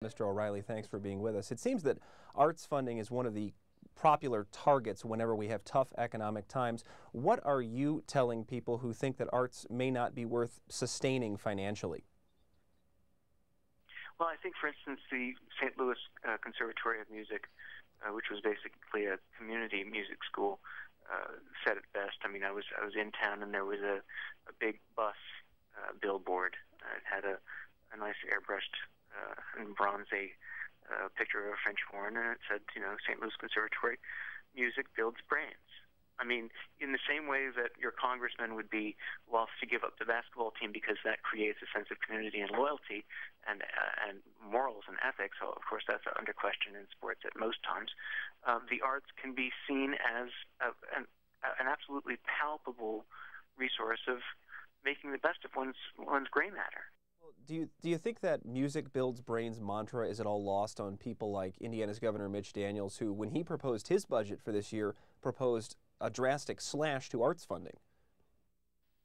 Mr. O'Reilly, thanks for being with us. It seems that arts funding is one of the popular targets whenever we have tough economic times. What are you telling people who think that arts may not be worth sustaining financially? Well, I think, for instance, the St. Louis Conservatory of Music, which was basically a community music school, said it best. I mean, I was in town, and there was a big bus billboard. It had a nice airbrushed and bronzy picture of a French horn, and it said, you know, St. Louis Conservatory Music builds brains. I mean, in the same way that your congressman would be loth to give up the basketball team because that creates a sense of community and loyalty and morals and ethics, so of course that's under question in sports at most times, the arts can be seen as an absolutely palpable resource of making the best of one's gray matter. Do you think that music builds brains mantra is at all lost on people like Indiana's Governor Mitch Daniels, who, when he proposed his budget for this year, proposed a drastic slash to arts funding?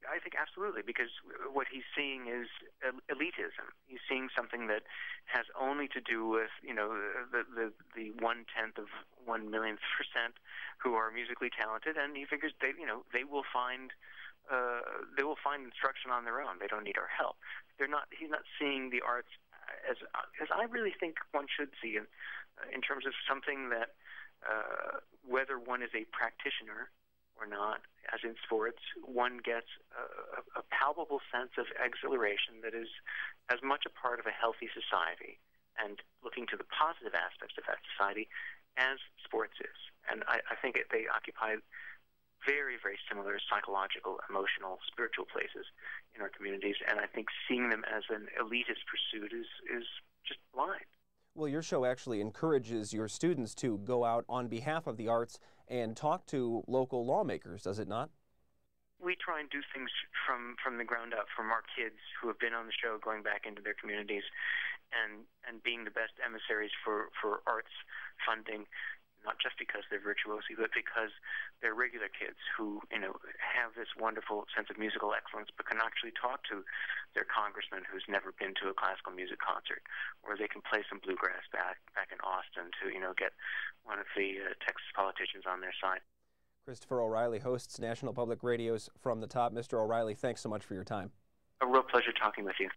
I think absolutely, because what he's seeing is elitism. He's seeing something that has only to do with, you know, the 1/10 of 1/1,000,000% who are musically talented, and he figures they will find instruction on their own. They don't need our help. He's not seeing the arts as I really think one should see it, in terms of something that whether one is a practitioner or not, as in sports, one gets a palpable sense of exhilaration that is as much a part of a healthy society and looking to the positive aspects of that society as sports is. And I think they occupy very, very similar psychological, emotional, spiritual places in our communities, and I think seeing them as an elitist pursuit is just blind. Well, your show actually encourages your students to go out on behalf of the arts and talk to local lawmakers, does it not? We try and do things from the ground up, from our kids who have been on the show, going back into their communities and being the best emissaries for arts funding, not just because they're virtuosi, but because they're regular kids who, you know, have this wonderful sense of musical excellence, but can actually talk to their congressman who's never been to a classical music concert, or they can play some bluegrass back in Austin to, you know, get one of the Texas politicians on their side. Christopher O'Reilly hosts National Public Radio's From the Top. Mr. O'Reilly, thanks so much for your time. A real pleasure talking with you.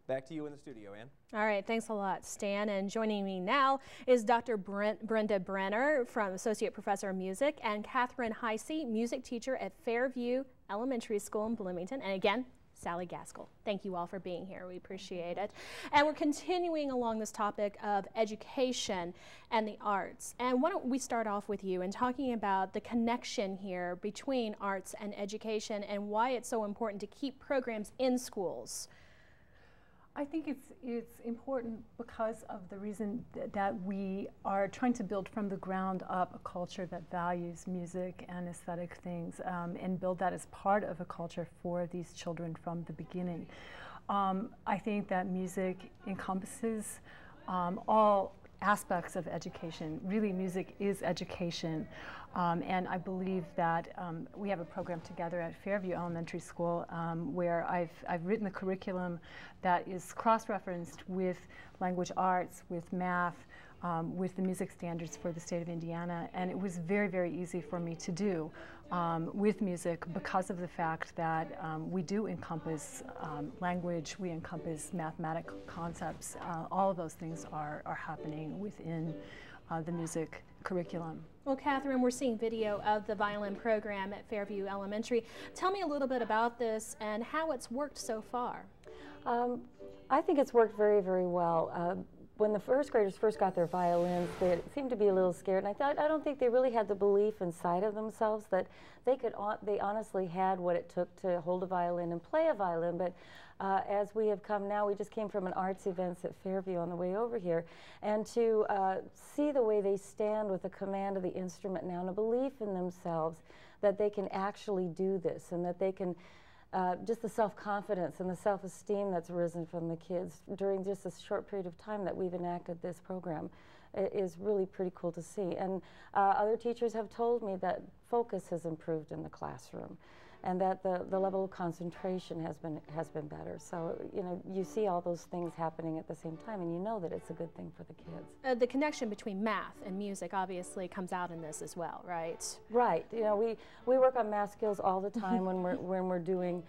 Back to you in the studio, Ann. All right, thanks a lot, Stan. And joining me now is Dr. Brenda Brenner, Associate Professor of Music, and Catherine Heisey, music teacher at Fairview Elementary School in Bloomington. And again, Sally Gaskell. Thank you all for being here. We appreciate it. And we're continuing along this topic of education and the arts. And why don't we start off with you and talking about the connection here between arts and education and why it's so important to keep programs in schools. I think it's important because of the reason that we are trying to build from the ground up a culture that values music and aesthetic things, and build that as part of a culture for these children from the beginning. I think that music encompasses all aspects of education. Really, music is education. And I believe that we have a program together at Fairview Elementary School where I've written a curriculum that is cross-referenced with language arts, with math, with the music standards for the state of Indiana. And it was very, very easy for me to do with music because of the fact that we do encompass language, we encompass mathematical concepts. All of those things are happening within the music curriculum. Well, Catherine, we're seeing video of the violin program at Fairview Elementary. Tell me a little bit about this and how it's worked so far. I think it's worked very, very well. When the first graders first got their violins, they seemed to be a little scared, and I don't think they really had the belief inside of themselves that they honestly had what it took to hold a violin and play a violin. But as we have come now, we just came from an arts event at Fairview on the way over here, and to see the way they stand with the command of the instrument now and a belief in themselves that they can actually do this and that they can just the self-confidence and the self-esteem that's risen from the kids during just a short period of time that we've enacted this program is really pretty cool to see. And other teachers have told me that focus has improved in the classroom. and that the level of concentration has been better. So, you know, you see all those things happening at the same time, and you know that it's a good thing for the kids. The connection between math and music obviously comes out in this as well, right? Right. You know, we work on math skills all the time when we're doing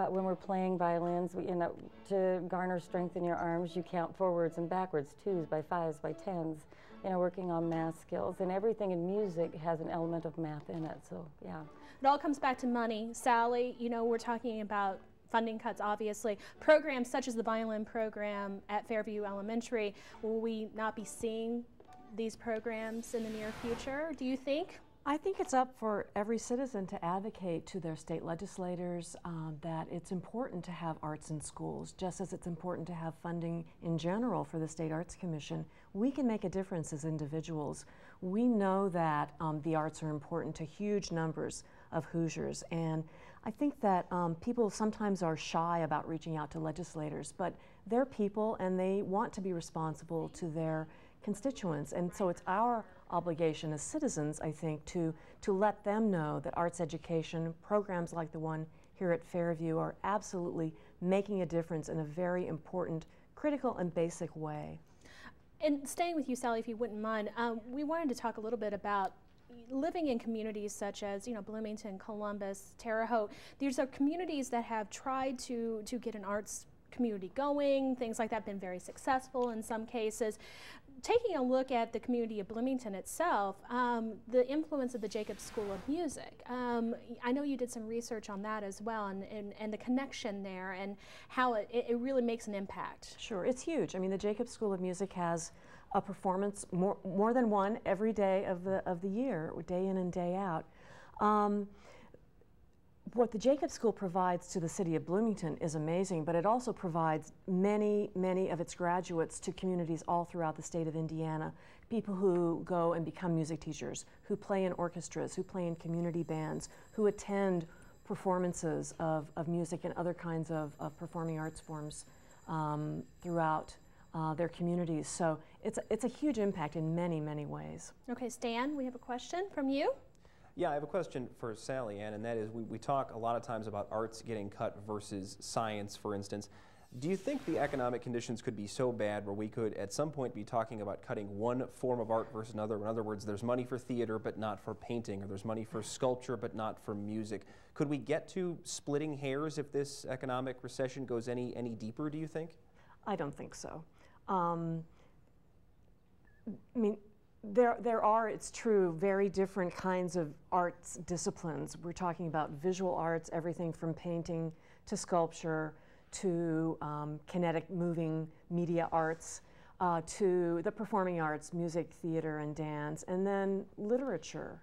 when we're playing violins. You know, to garner strength in your arms, you count forwards and backwards, 2s by 5s by 10s. You know, working on math skills, and everything in music has an element of math in it. So, yeah. It all comes back to money. Sally, you know, we're talking about funding cuts, obviously. Programs such as the violin program at Fairview Elementary, will we not be seeing these programs in the near future, do you think? I think it's up for every citizen to advocate to their state legislators that it's important to have arts in schools, just as it's important to have funding in general for the State Arts Commission. We can make a difference as individuals. We know that the arts are important to huge numbers of Hoosiers, and I think that people sometimes are shy about reaching out to legislators, but they're people and they want to be responsible to their constituents, and so it's our obligation as citizens, I think, to let them know that arts education programs like the one here at Fairview are absolutely making a difference in a very important, critical, and basic way. And staying with you, Sally, if you wouldn't mind, we wanted to talk a little bit about living in communities such as, you know, Bloomington, Columbus, Terre Haute. These are communities that have tried to get an arts community going, things like that, been very successful in some cases. Taking a look at the community of Bloomington itself, the influence of the Jacobs School of Music. I know you did some research on that as well, and the connection there and how it really makes an impact. Sure, it's huge. I mean, the Jacobs School of Music has a performance, more than one, every day of the year, day in and day out. What the Jacobs School provides to the city of Bloomington is amazing, but it also provides many, many of its graduates to communities all throughout the state of Indiana. People who go and become music teachers, who play in orchestras, who play in community bands, who attend performances of music and other kinds of performing arts forms throughout their communities. So it's a huge impact in many, many ways. Okay, Stan, we have a question from you. Yeah, I have a question for Sally Ann, and that is we talk a lot of times about arts getting cut versus science, for instance. Do you think the economic conditions could be so bad where we could at some point be talking about cutting one form of art versus another? In other words, there's money for theater but not for painting, or there's money for sculpture but not for music. Could we get to splitting hairs if this economic recession goes any deeper, do you think? I don't think so. I mean, there are, it's true, very different kinds of arts disciplines. We're talking about visual arts, everything from painting to sculpture to kinetic moving media arts to the performing arts, music, theater, and dance, and then literature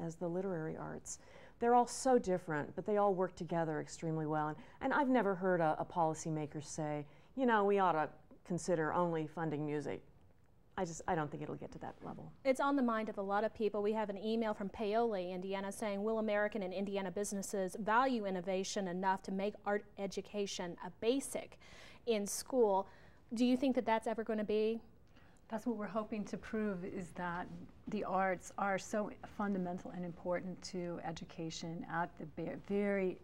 as the literary arts. They're all so different, but they all work together extremely well. And I've never heard a policymaker say, you know, we ought to consider only funding music. I don't think it'll get to that level. It's on the mind of a lot of people. We have an email from Paoli, Indiana, saying, will American and Indiana businesses value innovation enough to make art education a basic in school? Do you think that that's ever going to be? That's what we're hoping to prove, is that the arts are so fundamental and important to education at the very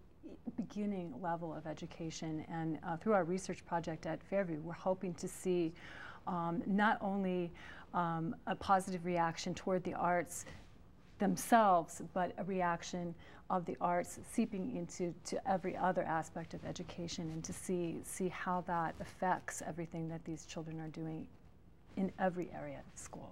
beginning level of education. And through our research project at Fairview, we're hoping to see not only a positive reaction toward the arts themselves, but a reaction of the arts seeping into every other aspect of education, and to see how that affects everything that these children are doing in every area of school.